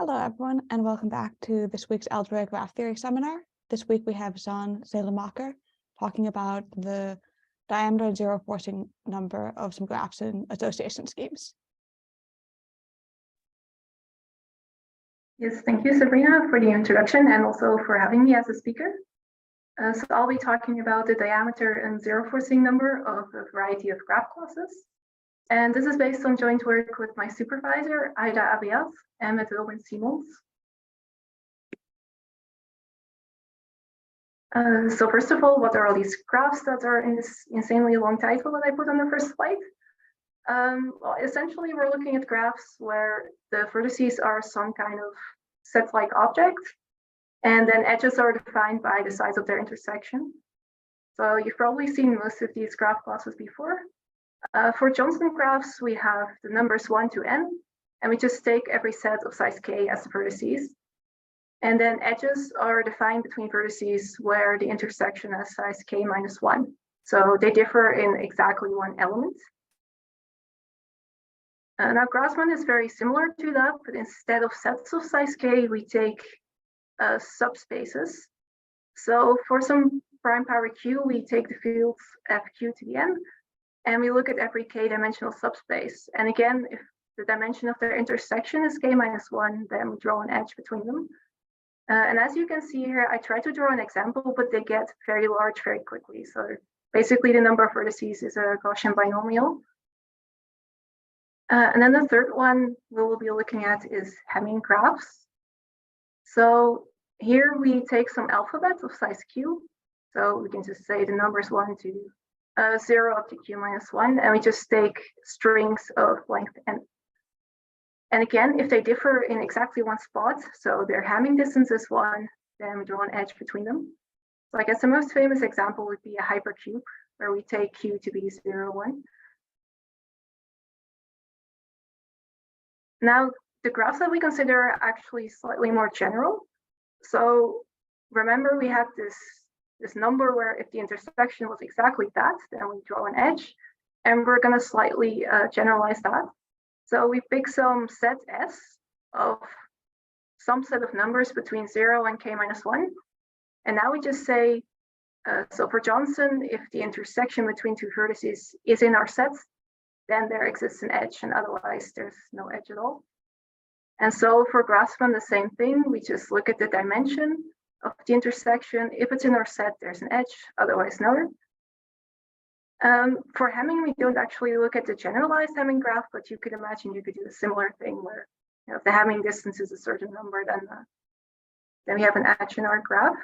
Hello everyone and welcome back to this week's algebra graph theory seminar. This week we have Zeijlemaker talking about the diameter zero forcing number of some graphs in association schemes. Yes, thank you, Sabrina, for the introduction and also for having me as a speaker. So I'll be talking about the diameter and zero forcing number of a variety of graph classes. And this is based on joint work with my supervisor, Aida, Abiad, and with Simoens. So first of all, what are all these graphs that are in this insanely long title that I put on the first slide? Well, essentially, we're looking at graphs where the vertices are some kind of set-like object, and then edges are defined by the size of their intersection. So you've probably seen most of these graph classes before. For Johnson graphs, we have the numbers 1 to n, and we just take every set of size k as the vertices. And then edges are defined between vertices where the intersection has size k minus 1. So they differ in exactly one element. Now, Grassmann is very similar to that, but instead of sets of size k, we take subspaces. So for some prime power q, we take the fields fq to the n, and we look at every k-dimensional subspace. And again, if the dimension of their intersection is k minus 1, then we draw an edge between them. And as you can see here, I try to draw an example, but they get very large very quickly. So basically, the number of vertices is a Gaussian binomial. And then the third one we will be looking at is Hamming graphs. So here we take some alphabets of size q. So we can just say the numbers 1 to 0 up to q minus 1, and we just take strings of length n. And again, if they differ in exactly one spot, so their Hamming distance is 1, then we draw an edge between them. So I guess the most famous example would be a hypercube, where we take q to be 0, 1. Now, the graphs that we consider are actually slightly more general. So remember, we had this number where if the intersection was exactly that, then we draw an edge, and we're going to slightly generalize that. So we pick some set S of some set of numbers between 0 and k minus 1. And now we just say, so for Johnson, if the intersection between two vertices is in our set, then there exists an edge, and otherwise there's no edge at all. And so for Grassmann, the same thing. We just look at the dimension of the intersection. If it's in our set, there's an edge, otherwise no. For Hamming, we don't actually look at the generalized Hamming graph, but you could imagine you could do a similar thing where, if the Hamming distance is a certain number, then we have an edge in our graph.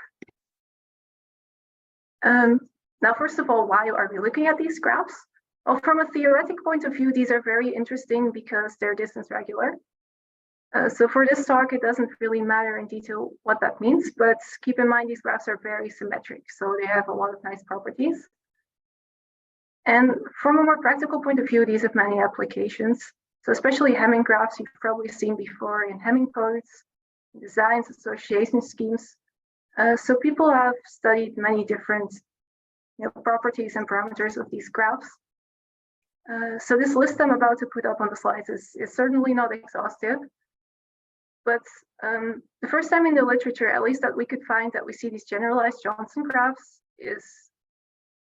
Now, first of all, why are we looking at these graphs? Well, from a theoretic point of view, these are very interesting because they're distance regular. So for this talk, it doesn't really matter in detail what that means, but keep in mind these graphs are very symmetric, so they have a lot of nice properties. And from a more practical point of view, these have many applications. So especially Hamming graphs, you've probably seen before in Hamming codes, designs, association schemes. So people have studied many different properties and parameters of these graphs. So this list I'm about to put up on the slides is certainly not exhaustive. But the first time in the literature, at least that we could find, that we see these generalized Johnson graphs is,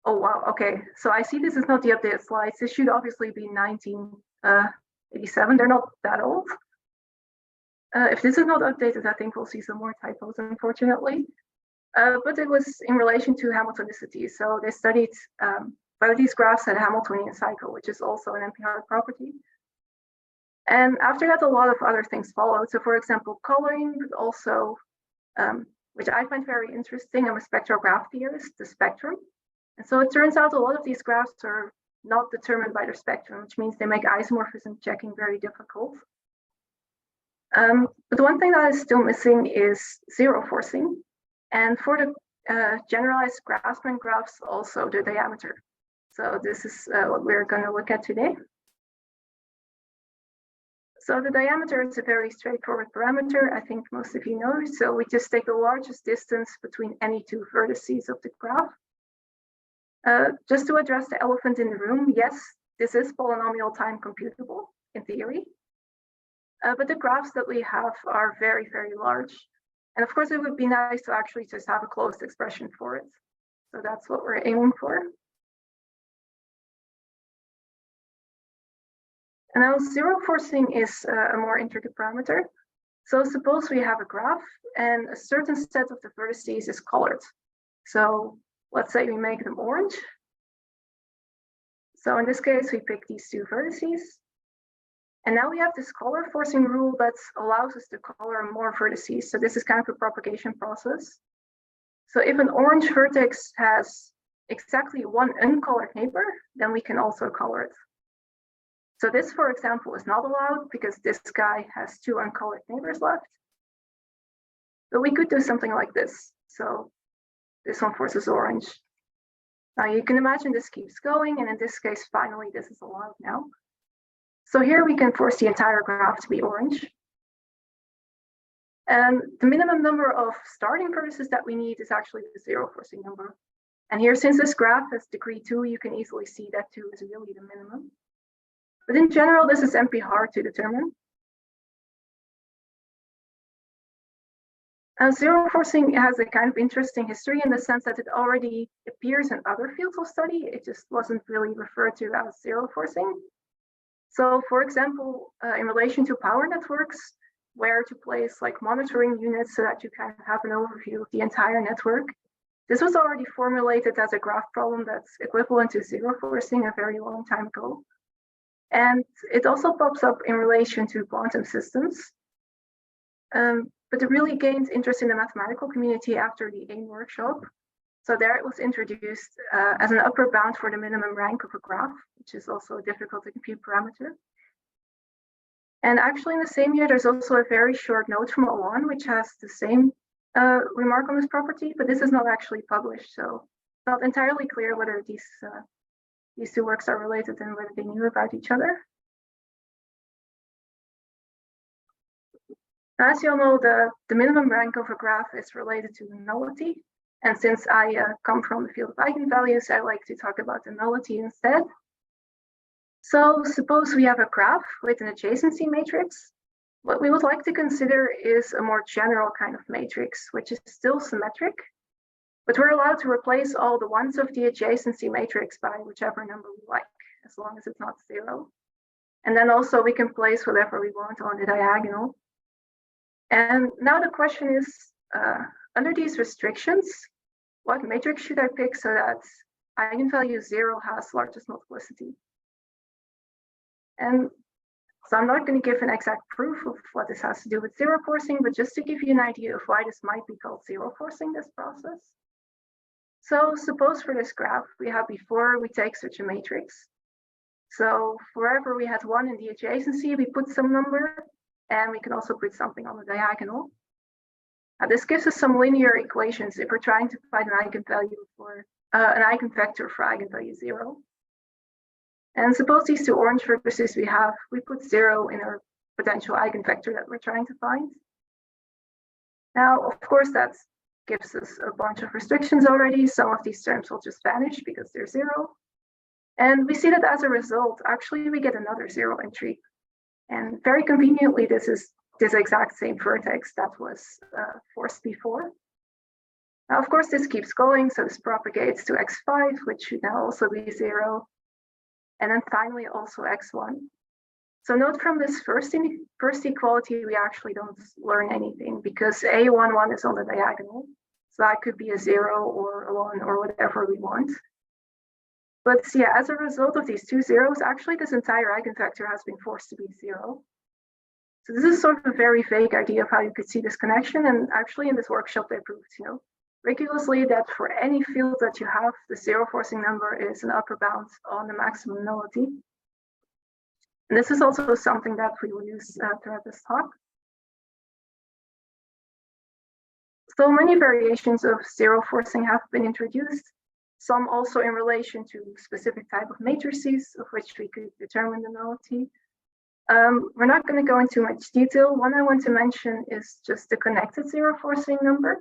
oh wow, okay. So I see this is not the updated slides. This should obviously be 1987. They're not that old. If this is not updated, I think we'll see some more typos, unfortunately. But it was in relation to Hamiltonicity. So they studied whether these graphs had a Hamiltonian cycle, which is also an NP-hard property. And after that, a lot of other things followed. So for example, coloring, but also, which I find very interesting, I'm a spectrograph theorist, the spectrum. And so it turns out a lot of these graphs are not determined by their spectrum, which means they make isomorphism checking very difficult. But the one thing that is still missing is zero forcing. And for the generalized Grassmann graphs, also the diameter. So this is what we're going to look at today. So the diameter is a very straightforward parameter, I think most of you know. So we just take the largest distance between any two vertices of the graph. Just to address the elephant in the room, yes, this is polynomial time computable in theory. but the graphs that we have are very, very large. And of course, it would be nice to actually just have a closed expression for it. So that's what we're aiming for. And now zero forcing is a more intricate parameter. So suppose we have a graph and a certain set of the vertices is colored. So let's say we make them orange. So in this case, we pick these two vertices. And now we have this color forcing rule that allows us to color more vertices. So this is kind of a propagation process. So if an orange vertex has exactly one uncolored neighbor, then we can also color it. So this, for example, is not allowed because this guy has two uncolored neighbors left. But we could do something like this. So this one forces orange. Now you can imagine this keeps going, and in this case, finally, this is allowed now. So here we can force the entire graph to be orange. And the minimum number of starting vertices that we need is actually the zero forcing number. And here, since this graph has degree 2, you can easily see that 2 is really the minimum. But in general, this is MP hard to determine. Zero forcing has a kind of interesting history in the sense that it already appears in other fields of study. It just wasn't really referred to as zero forcing. So for example, in relation to power networks, where to place like monitoring units so that you kind of have an overview of the entire network. This was already formulated as a graph problem that's equivalent to zero forcing a very long time ago. And it also pops up in relation to quantum systems. But it really gained interest in the mathematical community after the AIM workshop. So there it was introduced as an upper bound for the minimum rank of a graph, which is also a difficult to compute parameter. And actually in the same year, there's also a very short note from Alan, which has the same remark on this property, but this is not actually published. So it's not entirely clear whether these two works are related and whether they knew about each other. As you all know, the minimum rank of a graph is related to the nullity. And since I come from the field of eigenvalues, I like to talk about the nullity instead. So suppose we have a graph with an adjacency matrix. What we would like to consider is a more general kind of matrix, which is still symmetric, but we're allowed to replace all the ones of the adjacency matrix by whichever number we like, as long as it's not 0. And then also we can place whatever we want on the diagonal. And now the question is, under these restrictions, what matrix should I pick so that eigenvalue 0 has largest multiplicity? And so I'm not going to give an exact proof of what this has to do with zero forcing, but just to give you an idea of why this might be called zero forcing, this process. So suppose for this graph we had before we take such a matrix. So wherever we had 1 in the adjacency, we put some number, and we can also put something on the diagonal. Now this gives us some linear equations if we're trying to find an eigenvalue for an eigenvector for eigenvalue 0. And suppose these two orange vertices we put 0 in our potential eigenvector that we're trying to find. Now, of course, that gives us a bunch of restrictions already. Some of these terms will just vanish because they're 0. And we see that as a result, actually, we get another 0 entry. And very conveniently, this is this exact same vertex that was forced before. Now, of course, this keeps going. So this propagates to x5, which should now also be 0. And then finally also x1. So note from this first equality, we actually don't learn anything because a11 is on the diagonal. So that could be a 0 or a 1 or whatever we want. But yeah, as a result of these two zeros, actually this entire eigenvector has been forced to be 0. So this is sort of a very vague idea of how you could see this connection. And actually in this workshop, they proved, rigorously that for any field that you have, the zero forcing number is an upper bound on the maximum nullity. And this is also something that we will use throughout this talk. So many variations of zero forcing have been introduced, some also in relation to specific type of matrices of which we could determine the nullity. We're not going to go into much detail. One I want to mention is just the connected zero forcing number,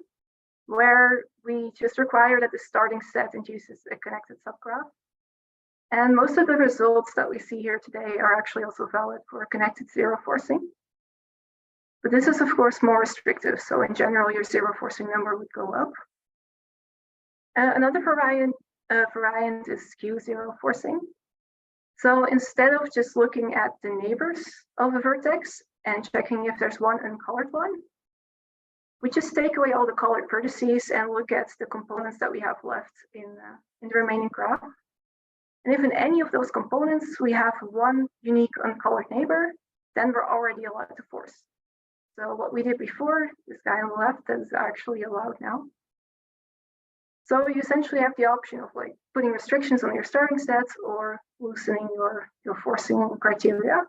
where we just require that the starting set induces a connected subgraph. And most of the results that we see here today are actually also valid for connected zero forcing. But this is, of course, more restrictive. So in general, your zero forcing number would go up. Another variant is skew zero forcing. So instead of just looking at the neighbors of a vertex and checking if there's one uncolored one, we just take away all the colored vertices and look at the components that we have left in the remaining graph. And if in any of those components we have one unique uncolored neighbor, then we're already allowed to force. So what we did before, this guy on the left, is actually allowed now. So you essentially have the option of like putting restrictions on your starting sets or loosening your forcing criteria.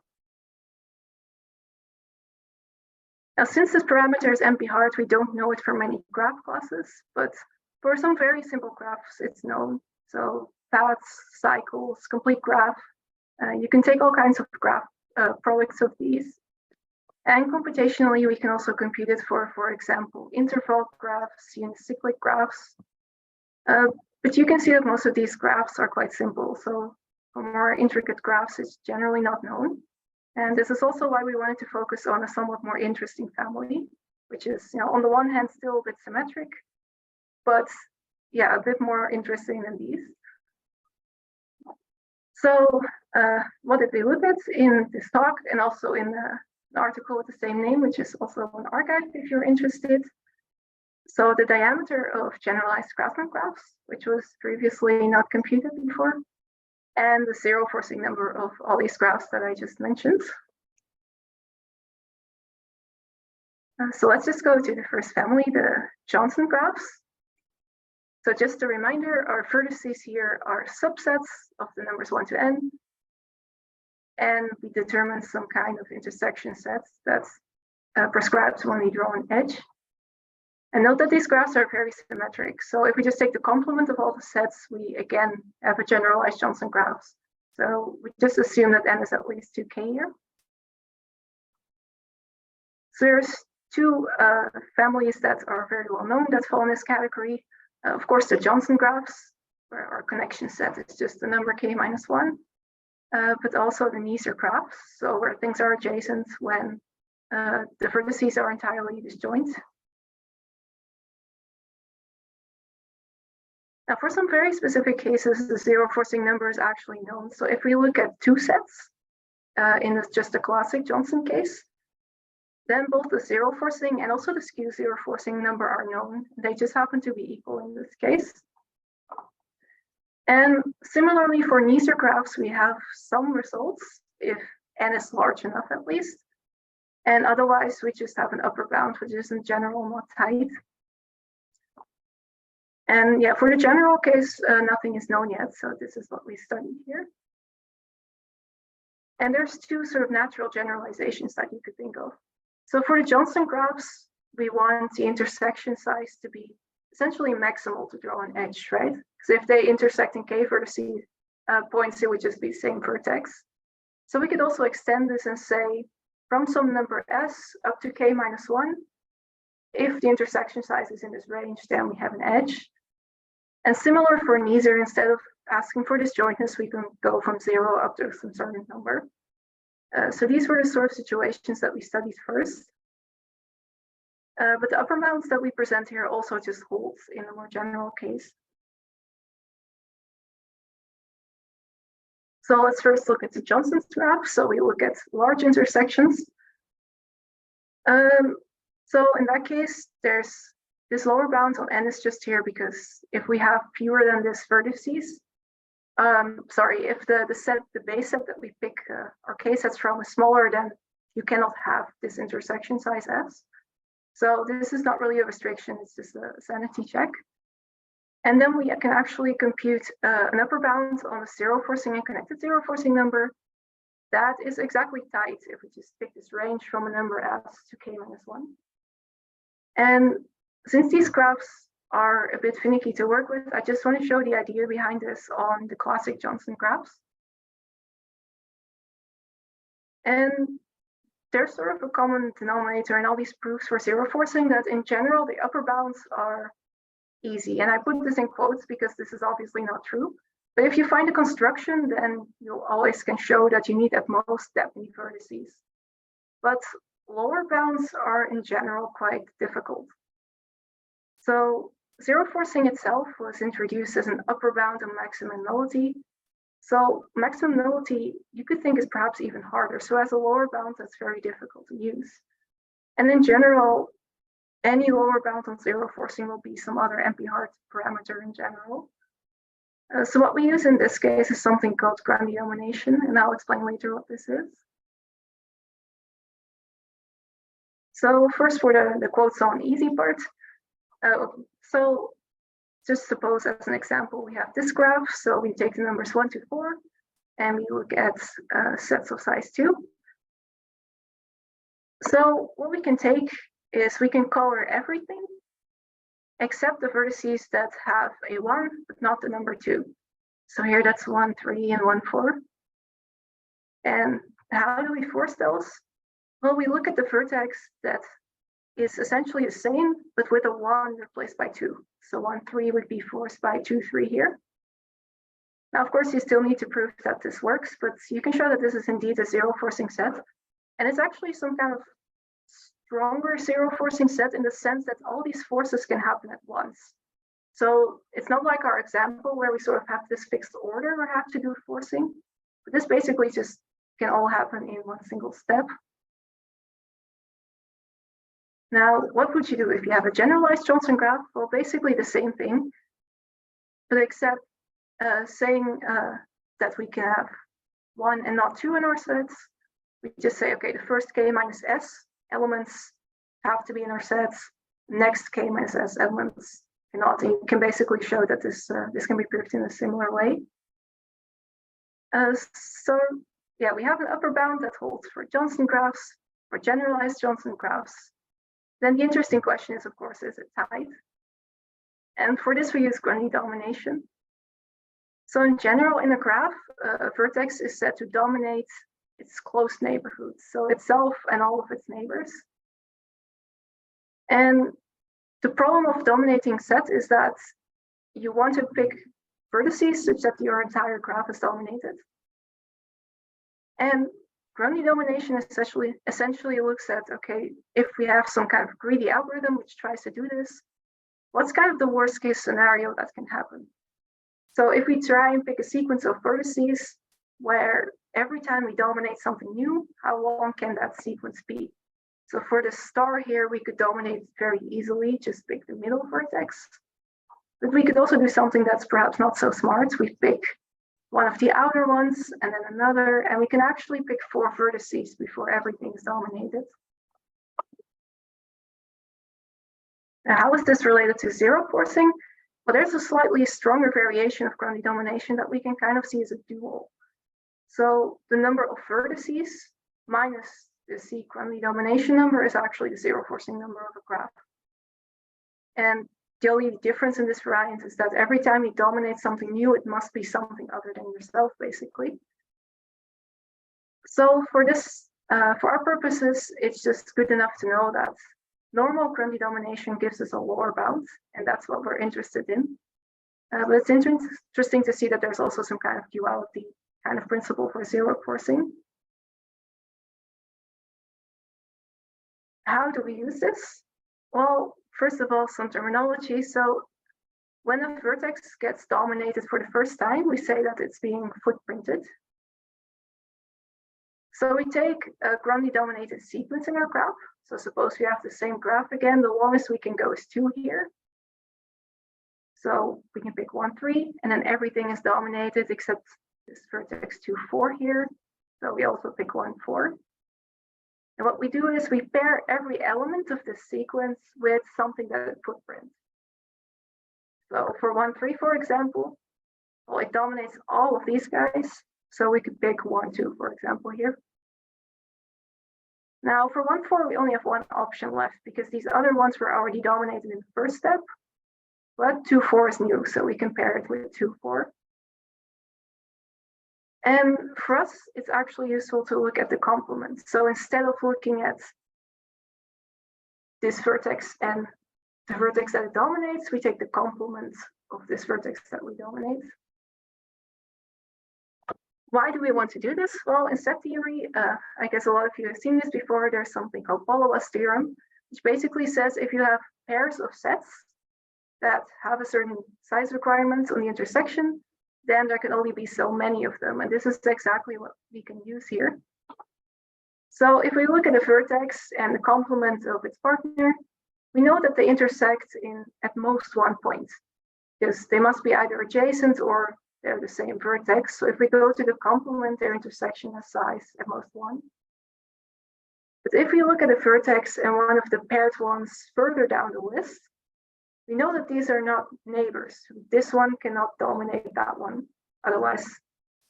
Now, since this parameter is NP hard, we don't know it for many graph classes, but for some very simple graphs, it's known. So paths, cycles, complete graph. You can take all kinds of graph products of these. And computationally, we can also compute it for example, interval graphs, unicyclic graphs. But you can see that most of these graphs are quite simple. So for more intricate graphs, it's generally not known. And this is also why we wanted to focus on a somewhat more interesting family, which is, on the one hand, still a bit symmetric, but yeah, a bit more interesting than these. So what did we look at in this talk and also in an article with the same name, which is also on arXiv if you're interested. So the diameter of generalized Grassmann graphs, which was previously not computed before, and the zero forcing number of all these graphs that I just mentioned. So let's just go to the first family, the Johnson graphs. So just a reminder, our vertices here are subsets of the numbers 1 to n. And we determine some kind of intersection sets that prescribes when we draw an edge. And note that these graphs are very symmetric. So if we just take the complement of all the sets, we again have a generalized Johnson graphs. So we just assume that n is at least 2k here. So there's two families that are very well known that fall in this category. Of course, the Johnson graphs, where our connection set is just the number k minus 1. But also the Kneser graphs, so where things are adjacent when the vertices are entirely disjoint. Now, for some very specific cases, the zero forcing number is actually known. So if we look at two sets in just a classic Johnson case, then both the zero forcing and also the skew zero forcing number are known. They just happen to be equal in this case. And similarly for Kneser graphs, we have some results if n is large enough at least. And otherwise, we just have an upper bound, which is in general not tight. And yeah, for the general case, nothing is known yet. So this is what we studied here. And there's two sort of natural generalizations that you could think of. So for the Johnson graphs, we want the intersection size to be essentially maximal to draw an edge, right? Because if they intersect in k vertices points, it would just be the same vertex. So we could also extend this and say from some number s up to k minus 1, if the intersection size is in this range, then we have an edge. And similar for Kneser, instead of asking for disjointness, we can go from 0 up to some certain number. So these were the sort of situations that we studied first. But the upper bounds that we present here also just holds in a more general case. So let's first look at the Johnson's graph. So we look at large intersections. So in that case, there's this lower bound on n is just here because if we have fewer than this vertices, if the base set that we pick our k sets from is smaller, then you cannot have this intersection size s. So this is not really a restriction, it's just a sanity check. And then we can actually compute an upper bound on the zero forcing and connected zero forcing number. That is exactly tight if we just pick this range from a number s to k minus 1. And since these graphs are a bit finicky to work with, I just want to show the idea behind this on the classic Johnson graphs. And there's sort of a common denominator in all these proofs for zero forcing that in general, the upper bounds are easy. And I put this in quotes because this is obviously not true. But if you find a construction, then you always can show that you need at most that many vertices. But lower bounds are in general quite difficult. So zero forcing itself was introduced as an upper bound of maximum nullity. So maximum nullity, you could think, is perhaps even harder. So as a lower bound, that's very difficult to use. And in general, any lower bound on zero forcing will be some other NP-hard parameter in general. So what we use in this case is something called Grundy domination, and I'll explain later what this is. So first for the quotes on easy part. So just suppose as an example, we have this graph. So we take the numbers 1 to 4, and we look at sets of size 2. So what we can take is we can color everything except the vertices that have a 1, but not the number 2. So here that's 1, 3, and 1, 4. And how do we force those? Well, we look at the vertex that is essentially the same, but with a 1 replaced by 2. So 1, 3 would be forced by 2, 3 here. Now, of course, you still need to prove that this works, but you can show that this is indeed a zero forcing set. And it's actually some kind of stronger zero forcing set in the sense that all these forces can happen at once. So it's not like our example where we sort of have this fixed order or have to do forcing, but this basically just can all happen in one single step. Now, what would you do if you have a generalized Johnson graph? Well, basically the same thing, but except saying that we can have 1 and not 2 in our sets. We just say, okay, the first k minus s elements have to be in our sets. Next k minus s elements cannot. And you can basically show that this can be proved in a similar way. So yeah, we have an upper bound that holds for Johnson graphs, for generalized Johnson graphs. Then the interesting question is, of course, is it tight? And for this, we use Grundy domination. So in general, in a graph, a vertex is said to dominate its close neighborhood, so itself and all of its neighbors. And the problem of dominating set is that you want to pick vertices such that your entire graph is dominated. And Grundy domination essentially looks at, okay, if we have some kind of greedy algorithm which tries to do this, what's kind of the worst case scenario that can happen? So if we try and pick a sequence of vertices where every time we dominate something new, how long can that sequence be? So for the star here, we could dominate very easily, just pick the middle vertex. But we could also do something that's perhaps not so smart. We pick one of the outer ones and then another, and we can actually pick 4 vertices before everything is dominated. Now, how is this related to zero forcing? Well, there's a slightly stronger variation of Grundy domination that we can kind of see as a dual. So the number of vertices minus the C Grundy domination number is actually the zero forcing number of a graph. And the only difference in this variant is that every time you dominate something new, it must be something other than yourself, basically. So for this, for our purposes, it's just good enough to know that normal Grundy domination gives us a lower bound, and that's what we're interested in. But it's interesting to see that there's also some kind of duality kind of principle for zero forcing. How do we use this? Well, first of all, some terminology. So when a vertex gets dominated for the first time, we say that it's being footprinted. So we take a Grundy dominated sequence in our graph. So suppose we have the same graph again, the longest we can go is 2 here. So we can pick 1, 3, and then everything is dominated except this vertex 2, 4 here. So we also pick 1, 4. And what we do is we pair every element of this sequence with something that it footprints. So for 1, 3, for example, well, it dominates all of these guys. So we could pick 1, 2, for example, here. Now for 1, 4, we only have one option left because these other ones were already dominated in the first step. But 2, 4 is new, so we can pair it with 2, 4. And for us, it's actually useful to look at the complements. So instead of looking at this vertex and the vertex that it dominates, we take the complement of this vertex that we dominate. Why do we want to do this? Well, in set theory, I guess a lot of you have seen this before, there's something called Paul's theorem, which basically says if you have pairs of sets that have a certain size requirement on the intersection, then there can only be so many of them. And this is exactly what we can use here. So if we look at a vertex and the complement of its partner, we know that they intersect in at most one point, because they must be either adjacent or they're the same vertex. So if we go to the complement, their intersection has size at most one. But if we look at a vertex and one of the paired ones further down the list, we know that these are not neighbors. This one cannot dominate that one. Otherwise,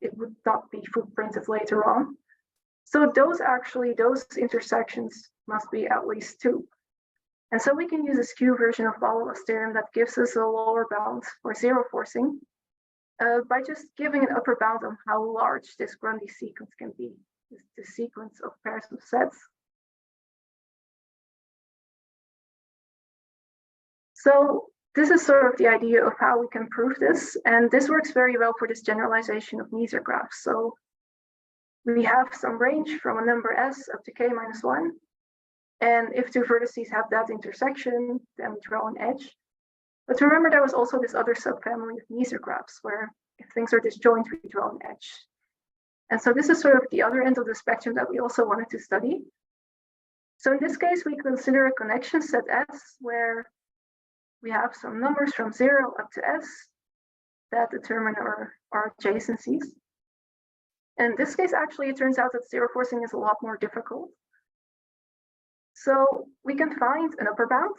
it would not be footprinted later on. So those intersections must be at least two. And so we can use a skew version of Paul's theorem that gives us a lower bound for zero forcing by just giving an upper bound on how large this Grundy sequence can be, the sequence of pairs of sets. So this is sort of the idea of how we can prove this. And this works very well for this generalization of Kneser graphs. So we have some range from a number s up to k minus 1. And if two vertices have that intersection, then we draw an edge. But remember, there was also this other subfamily of Kneser graphs where if things are disjoint, we draw an edge. And so this is sort of the other end of the spectrum that we also wanted to study. So in this case, we consider a connection set S where we have some numbers from 0 up to s that determine our adjacencies. In this case, actually, it turns out that zero forcing is a lot more difficult. So we can find an upper bound,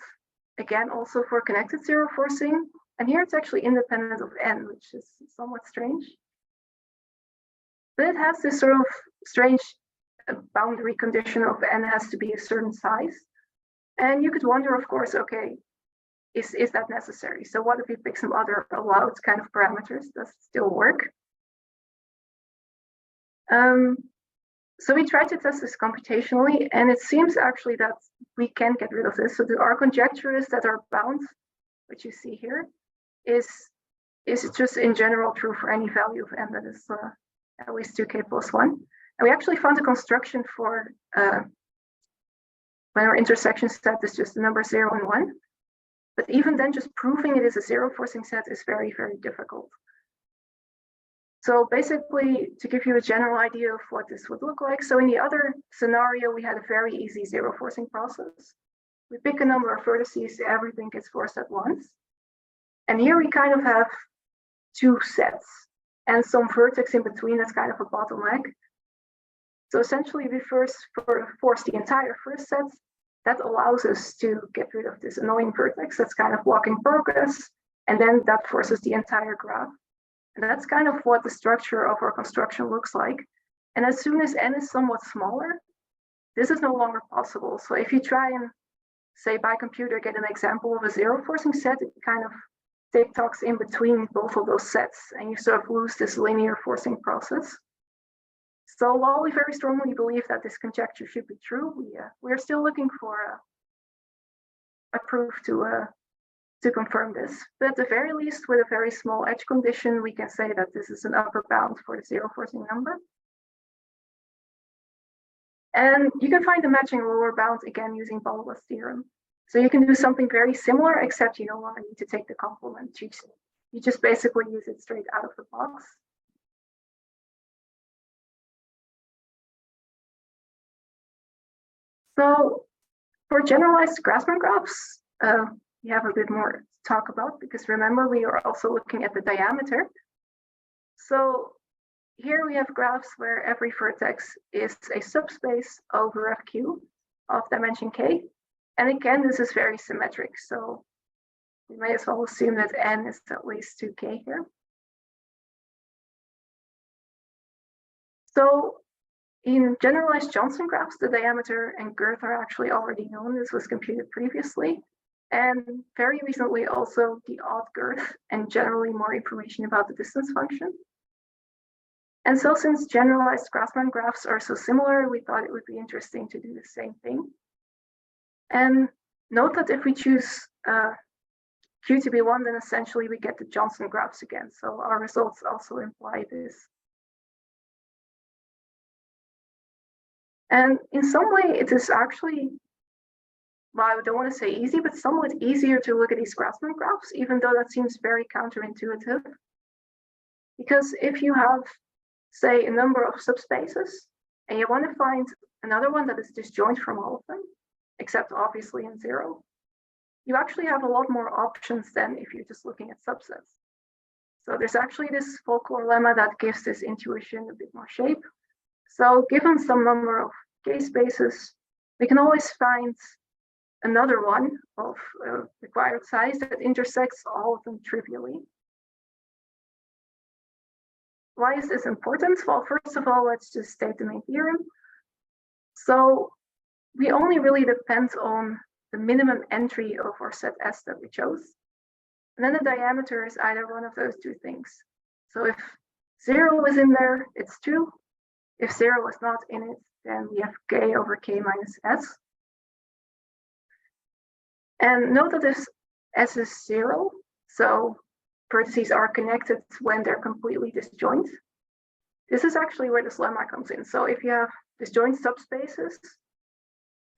again, also for connected zero forcing. And here it's actually independent of n, which is somewhat strange. But it has this sort of strange boundary condition of n has to be a certain size. And you could wonder, of course, okay, is that necessary? So what if we pick some other allowed kind of parameters? Does it still work? So we tried to test this computationally, and it seems actually that we can get rid of this. So our conjecture is that our bound, which you see here, is just in general true for any value of n that is at least 2k plus 1. And we actually found a construction for when our intersection set is just the number 0 and 1. But even then, just proving it is a zero forcing set is very, very difficult. So basically, to give you a general idea of what this would look like, so in the other scenario, we had a very easy zero forcing process. We pick a number of vertices, everything gets forced at once. And here we kind of have two sets and some vertex in between that's kind of a bottleneck. So essentially, we first force the entire first set. That allows us to get rid of this annoying vertex that's kind of blocking progress. And then that forces the entire graph. And that's kind of what the structure of our construction looks like. And as soon as n is somewhat smaller, this is no longer possible. So if you try and, say, by computer, get an example of a zero forcing set, it kind of tick-tocks in between both of those sets, and you sort of lose this linear forcing process. So while we very strongly believe that this conjecture should be true, we're still looking for a proof to confirm this. But at the very least, with a very small edge condition, we can say that this is an upper bound for the zero forcing number. And you can find the matching lower bound again using Paul's theorem. So you can do something very similar, except you no longer need to take the complement. You just basically use it straight out of the box. So for generalized Grassmann graphs, we have a bit more to talk about, because remember, we are also looking at the diameter. So here we have graphs where every vertex is a subspace over FQ of dimension k. And again, this is very symmetric. So we may as well assume that n is at least 2k here. So in generalized Johnson graphs, the diameter and girth are actually already known. This was computed previously. And very recently also the odd girth and generally more information about the distance function. And so since generalized Grassmann graphs are so similar, we thought it would be interesting to do the same thing. And note that if we choose Q to be 1, then essentially we get the Johnson graphs again. So our results also imply this. And in some way, it is actually, well, I don't want to say easy, but somewhat easier to look at these Grassmann graphs, even though that seems very counterintuitive. Because if you have, say, a number of subspaces, and you want to find another one that is disjoint from all of them, except obviously in zero, you actually have a lot more options than if you're just looking at subsets. So there's actually this folklore lemma that gives this intuition a bit more shape. So given some number of K spaces, we can always find another one of required size that intersects all of them trivially. Why is this important? Well, first of all, let's just state the main theorem. So we only really depend on the minimum entry of our set S that we chose. And then the diameter is either one of those two things. So if 0 is in there, it's 2. If 0 is not in it, then we have K over K minus S. And note that this S is 0, so vertices are connected when they're completely disjoint. This is actually where this lemma comes in. So if you have disjoint subspaces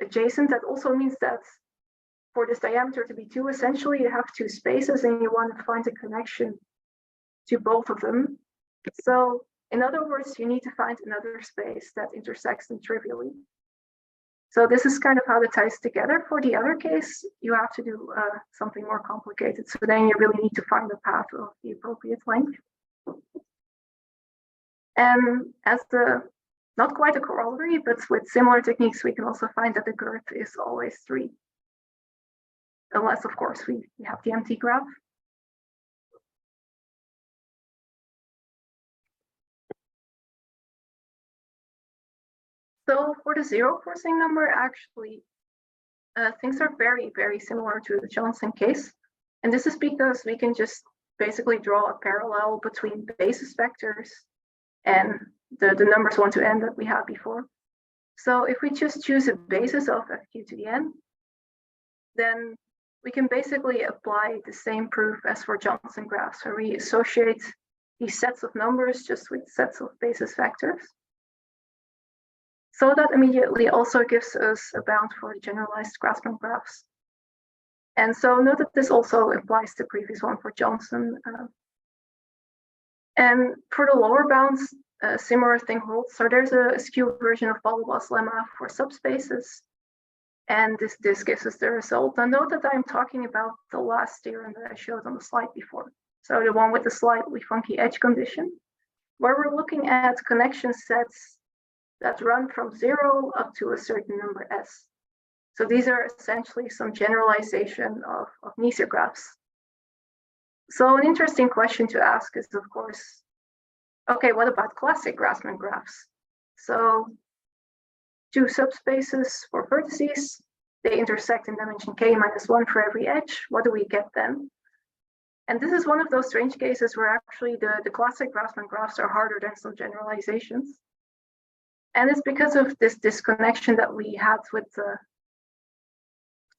adjacent, that also means that for this diameter to be 2, essentially you have 2 spaces and you want to find a connection to both of them. So in other words, you need to find another space that intersects them trivially. So this is kind of how that ties together. For the other case, you have to do something more complicated. So then you really need to find the path of the appropriate length. And as the, not quite a corollary, but with similar techniques, we can also find that the girth is always 3. Unless, of course, we have the empty graph. So for the zero forcing number, actually, things are very, very similar to the Johnson case. And this is because we can just basically draw a parallel between basis vectors and the numbers 1 to n that we had before. So if we just choose a basis of fq to the n, then we can basically apply the same proof as for Johnson graphs, where we associate these sets of numbers just with sets of basis vectors. So that immediately also gives us a bound for the generalized Grassmann graphs. And so note that this also applies the previous one for Johnson. And for the lower bounds, a similar thing holds. So there's a skew version of Ball-Ball's lemma for subspaces. And this gives us the result. Now note that I'm talking about the last theorem that I showed on the slide before. So the one with the slightly funky edge condition, where we're looking at connection sets that run from 0 up to a certain number S. So these are essentially some generalization of Kneser graphs. So an interesting question to ask is, of course, okay, what about classic Grassmann graphs? So 2 subspaces for vertices, they intersect in dimension k minus 1 for every edge. What do we get then? And this is one of those strange cases where actually the classic Grassmann graphs are harder than some generalizations. And it's because of this disconnection that we had with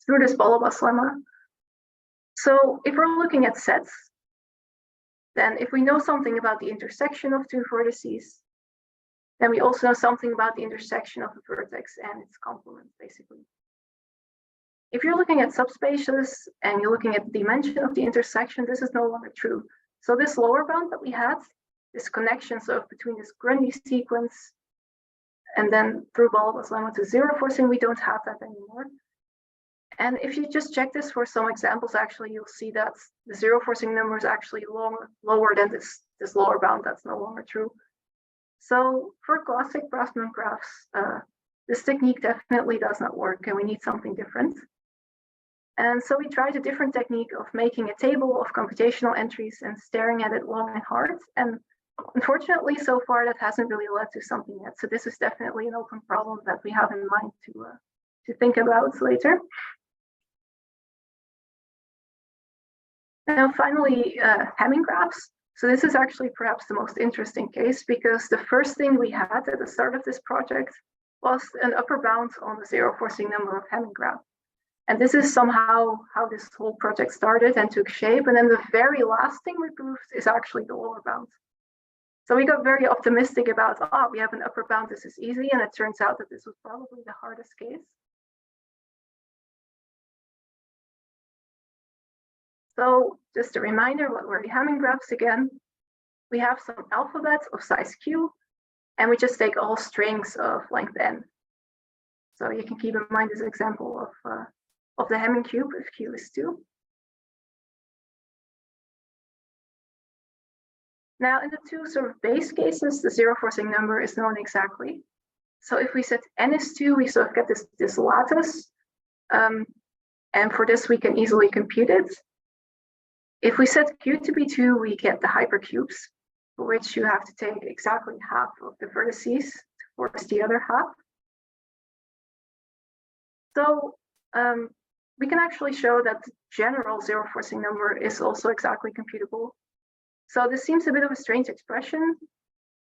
through this Ball-Ball's lemma. So if we're looking at sets, then if we know something about the intersection of 2 vertices, then we also know something about the intersection of a vertex and its complement, basically. If you're looking at subspaces and you're looking at the dimension of the intersection, this is no longer true. So this lower bound that we had, this connection so between this Grundy sequence and then through Ball-Ball's lemma to zero forcing, we don't have that anymore. And if you just check this for some examples, actually, you'll see that the zero forcing number is actually lower than this lower bound. That's no longer true. So for classic Grassmann graphs, this technique definitely does not work, and we need something different. And so we tried a different technique of making a table of computational entries and staring at it long and hard. And unfortunately, so far, that hasn't really led to something yet. So this is definitely an open problem that we have in mind to think about later. Now, finally, Hamming graphs. So this is actually perhaps the most interesting case, because the first thing we had at the start of this project was an upper bound on the zero forcing number of Hamming graph. And this is somehow how this whole project started and took shape. And then the very last thing we proved is actually the lower bound. So we got very optimistic about, we have an upper bound, this is easy, and it turns out that this was probably the hardest case. So just a reminder, what were the Hamming graphs again? We have some alphabets of size q, and we just take all strings of length n. So you can keep in mind this example of the Hamming cube if q is 2. Now in the two sort of base cases, the zero forcing number is known exactly. So if we set n is 2, we sort of get this lattice. And for this, we can easily compute it. If we set q to be 2, we get the hypercubes, for which you have to take exactly half of the vertices to force the other half. So we can actually show that the general zero forcing number is also exactly computable. So this seems a bit of a strange expression,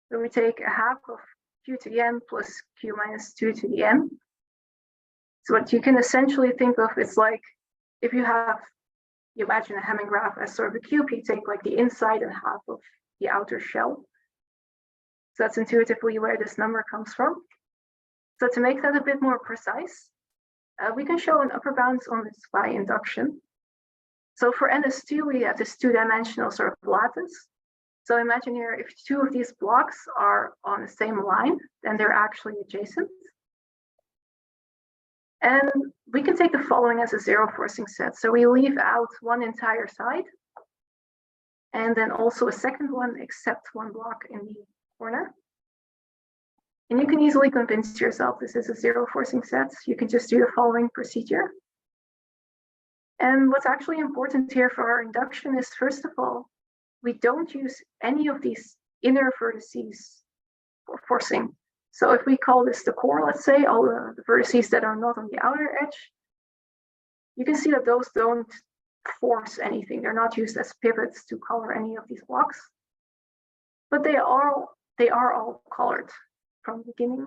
where we take a half of q to the n plus q minus 2 to the n. So what you can essentially think of is like, if you imagine a Hamming graph as sort of a cube, you take like the inside and half of the outer shell. So that's intuitively where this number comes from. So to make that a bit more precise, we can show an upper bound on this by induction. So for n is 2, we have this two-dimensional sort of lattice. So imagine here, if two of these blocks are on the same line, then they're actually adjacent. And we can take the following as a zero forcing set. So we leave out one entire side, and then also a second one except one block in the corner. And you can easily convince yourself this is a zero forcing set. You can just do the following procedure. And what's actually important here for our induction is, first of all, we don't use any of these inner vertices for forcing. So if we call this the core, let's say, all the vertices that are not on the outer edge, you can see that those don't force anything. They're not used as pivots to color any of these blocks, but they are all colored from the beginning.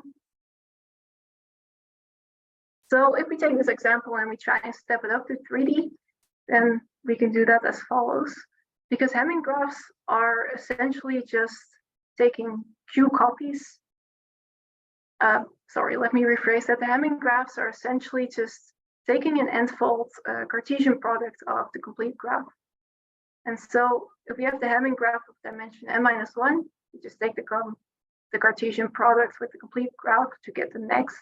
So if we take this example and we try and step it up to 3D, then we can do that as follows. Because Hamming graphs are essentially just taking q copies. Sorry, let me rephrase that. The Hamming graphs are essentially just taking an n-fold Cartesian product of the complete graph. And so if we have the Hamming graph of dimension n-1, we just take the Cartesian product with the complete graph to get the next.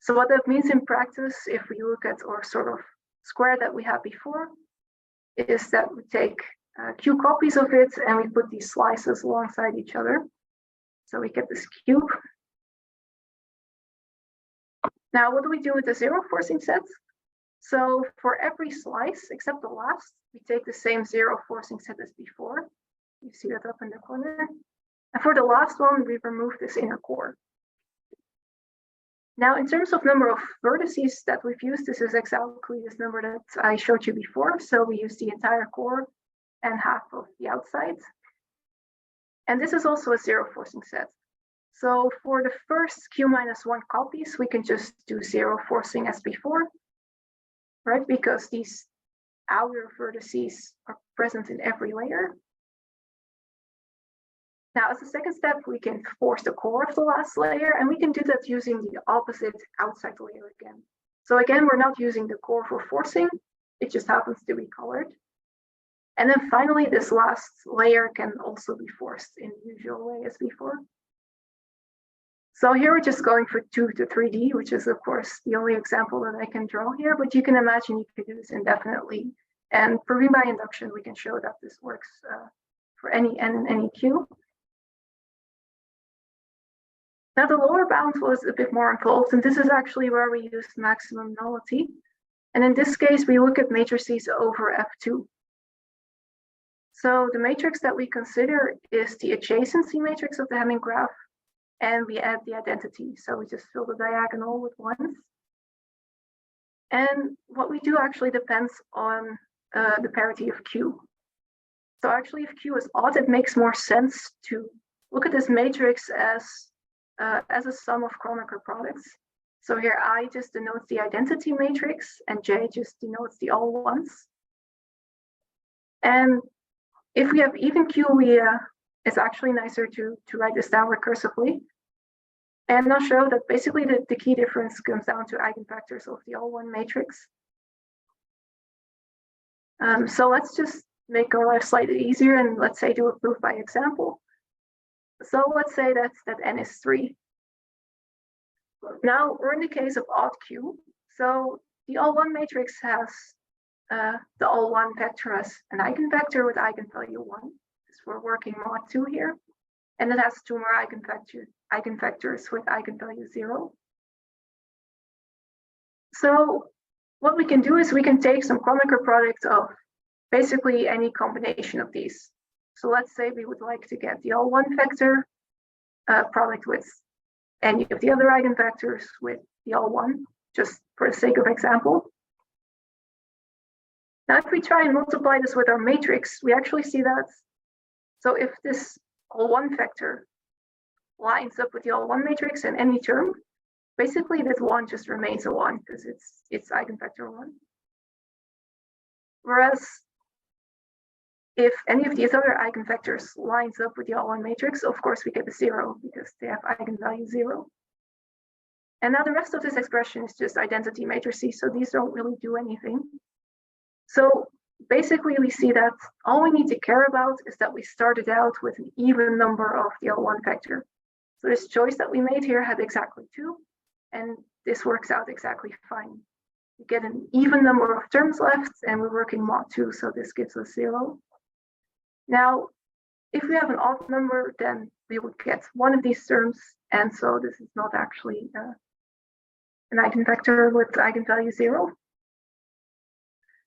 So what that means in practice, if we look at our sort of square that we had before, is that we take q copies of it and we put these slices alongside each other. So we get this cube. Now, what do we do with the zero forcing set? So for every slice, except the last, we take the same zero forcing set as before. You see that up in the corner. And for the last one, we remove this inner core. Now, in terms of number of vertices that we've used, this is exactly this number that I showed you before. So we use the entire core and half of the outside. And this is also a zero forcing set. So for the first q-1 copies, we can just do zero forcing as before, right? Because these outer vertices are present in every layer. Now, as a second step, we can force the core of the last layer, and we can do that using the opposite outside layer again. So again, we're not using the core for forcing, it just happens to be colored. And then finally, this last layer can also be forced in the usual way as before. So here we're just going for 2 to 3D, which is of course the only example that I can draw here, but you can imagine you could do this indefinitely. And proving by induction, we can show that this works for any n and any q. Now the lower bound was a bit more involved, and this is actually where we use maximum nullity. And in this case, we look at matrices over F2. So the matrix that we consider is the adjacency matrix of the Hamming graph, and we add the identity. So we just fill the diagonal with ones. And what we do actually depends on the parity of Q. So actually, if Q is odd, it makes more sense to look at this matrix as a sum of Kronecker products. So here I just denotes the identity matrix and J just denotes the all ones. And if we have even Q, we it's actually nicer to write this down recursively. And I'll show that basically the key difference comes down to eigenvectors of the all-one matrix. So let's just make our life slightly easier and let's say do a proof by example. So let's say that n is 3. Now we're in the case of odd Q. So the all-one matrix has the all-one vector as an eigenvector with eigenvalue 1. So we're working mod 2 here. And it has 2 more eigenvectors with eigenvalue 0. So what we can do is we can take some Kronecker product of basically any combination of these. So let's say we would like to get the all-one vector product with any of the other eigenvectors with the all-one, just for the sake of example. Now, if we try and multiply this with our matrix, we actually see that. So if this all-one vector lines up with the all-one matrix in any term, basically this 1 just remains a 1 because it's eigenvector 1. Whereas if any of these other eigenvectors lines up with the all-one matrix, of course we get a 0 because they have eigenvalue 0. And now the rest of this expression is just identity matrices, so these don't really do anything. So basically we see that all we need to care about is that we started out with an even number of the all-one vector. So this choice that we made here had exactly 2, and this works out exactly fine. We get an even number of terms left, and we're working mod 2, so this gives us 0. Now, if we have an odd number, then we would get one of these terms, and so this is not actually an eigenvector with eigenvalue 0.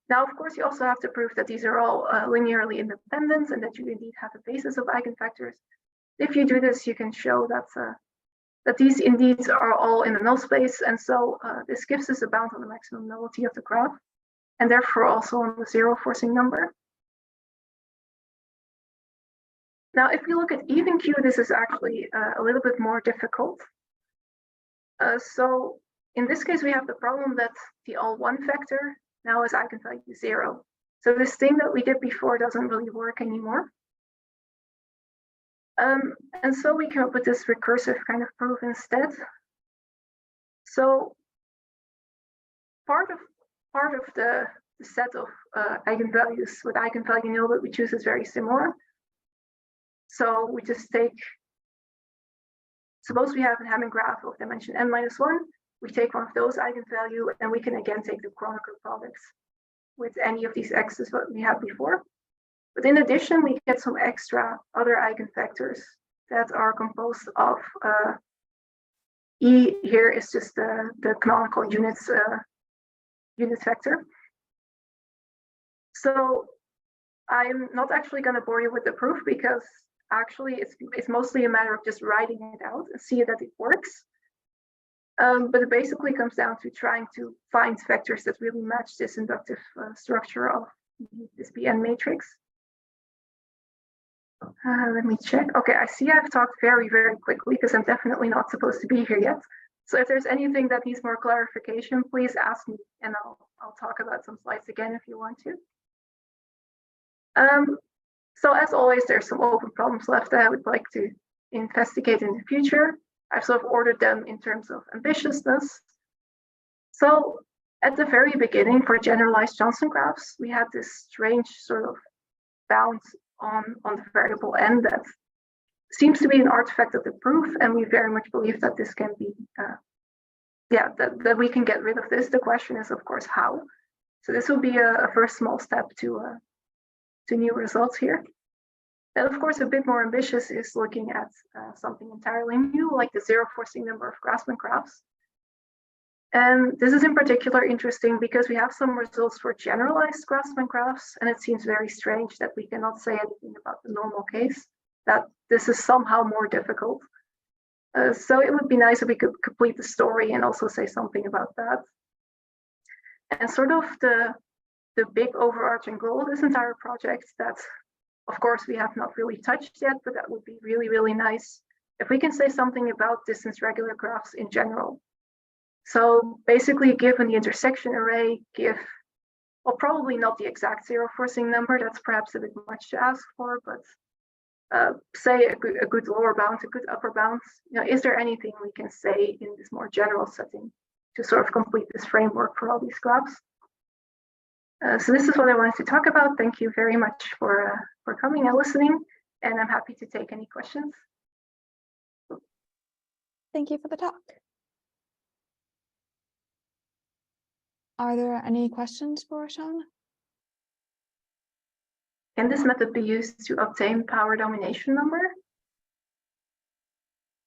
Now, of course, you also have to prove that these are all linearly independent and that you indeed have a basis of eigenvectors. If you do this, you can show that these indeed are all in the null space, and so this gives us a bound on the maximum nullity of the graph, and therefore also on the zero forcing number. Now, if we look at even Q, this is actually a little bit more difficult. So in this case, we have the problem that the all-one vector now is eigenvalue 0. So this thing that we did before doesn't really work anymore. And so we came up with this recursive kind of proof instead. So part of the set of eigenvalues with eigenvalue 0 that we choose is very similar. So we just take, suppose we have a Hamming graph of dimension n-1, we take one of those eigenvalue, and we can again take the Kronecker products with any of these x's that we had before. But in addition, we get some extra other eigenvectors that are composed of E here is just the canonical unit vector. So I'm not actually going to bore you with the proof because actually it's mostly a matter of just writing it out and see that it works. But it basically comes down to trying to find vectors that really match this inductive structure of this Bn matrix. Let me check. Okay, I see I've talked very, very quickly because I'm definitely not supposed to be here yet. So if there's anything that needs more clarification, please ask me and I'll talk about some slides again if you want to. So as always, there's some open problems left that I would like to investigate in the future. I've sort of ordered them in terms of ambitiousness. So at the very beginning for generalized Johnson graphs, we had this strange sort of bound on the variable n that seems to be an artifact of the proof, and we very much believe that this can be, that we can get rid of this. The question is, of course, how. So this will be a first small step to new results here. And of course, a bit more ambitious is looking at something entirely new, like the zero forcing number of Grassmann graphs. And this is in particular interesting because we have some results for generalized Grassmann graphs, and it seems very strange that we cannot say anything about the normal case, that this is somehow more difficult. So it would be nice if we could complete the story and also say something about that. And sort of the big overarching goal of this entire project that, of course, we have not really touched yet, but that would be really, really nice if we can say something about distance regular graphs in general. So basically, given the intersection array, well, probably not the exact zero forcing number, that's perhaps a bit much to ask for, but say a good lower bound, a good upper bound? You know, is there anything we can say in this more general setting to sort of complete this framework for all these graphs? So this is what I wanted to talk about. Thank you very much for coming and listening, and I'm happy to take any questions. Thank you for the talk. Are there any questions for Sjanne? Can this method be used to obtain power domination number?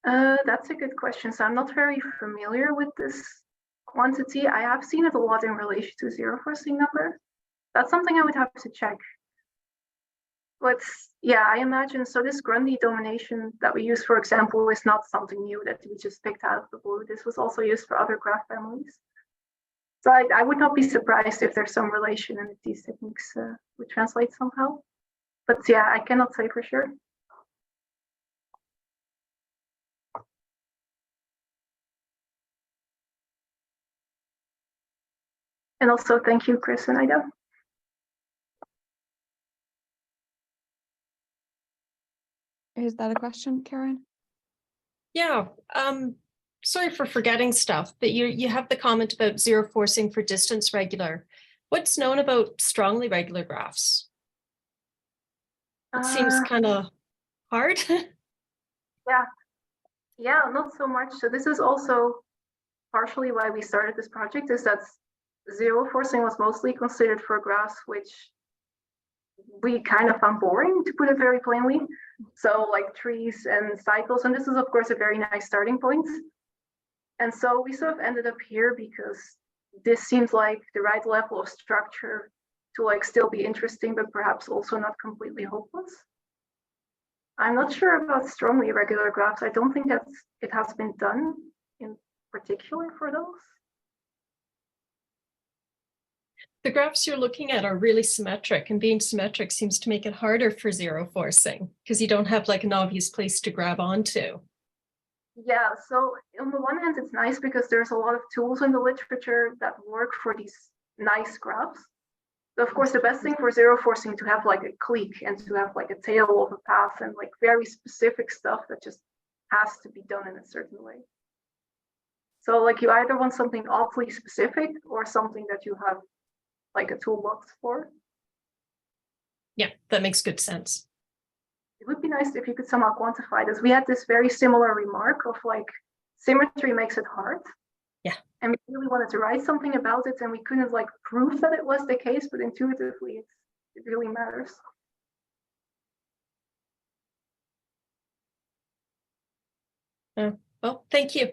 That's a good question. So I'm not very familiar with this quantity. I have seen it a lot in relation to zero forcing number. That's something I would have to check. But yeah, I imagine, so this Grundy domination that we use, for example, is not something new that we just picked out of the blue. This was also used for other graph families. So I would not be surprised if there's some relation and if these techniques would translate somehow. But yeah, I cannot say for sure. And also thank you, Chris and Aida. Is that a question, Karen? Yeah, sorry for forgetting stuff, but you have the comment about zero forcing for distance regular. What's known about strongly regular graphs? It seems kind of hard. Yeah, not so much. So this is also partially why we started this project, is that zero forcing was mostly considered for graphs which we kind of found boring, to put it very plainly. So like trees and cycles, and this is of course a very nice starting point. And so we sort of ended up here because this seems like the right level of structure to like still be interesting, but perhaps also not completely hopeless. I'm not sure about strongly irregular graphs. I don't think that it has been done in particular for those. The graphs you're looking at are really symmetric, and being symmetric seems to make it harder for zero forcing because you don't have like an obvious place to grab onto. Yeah, so on the one hand, it's nice because there's a lot of tools in the literature that work for these nice graphs. So of course, the best thing for zero forcing to have like a clique and to have like a tail of a path and like very specific stuff that just has to be done in a certain way. So like you either want something awfully specific or something that you have like a toolbox for. Yeah, that makes good sense. It would be nice if you could somehow quantify this. We had this very similar remark of like symmetry makes it hard. Yeah. And we really wanted to write something about it, and we couldn't like prove that it was the case, but intuitively it really matters. Well, thank you.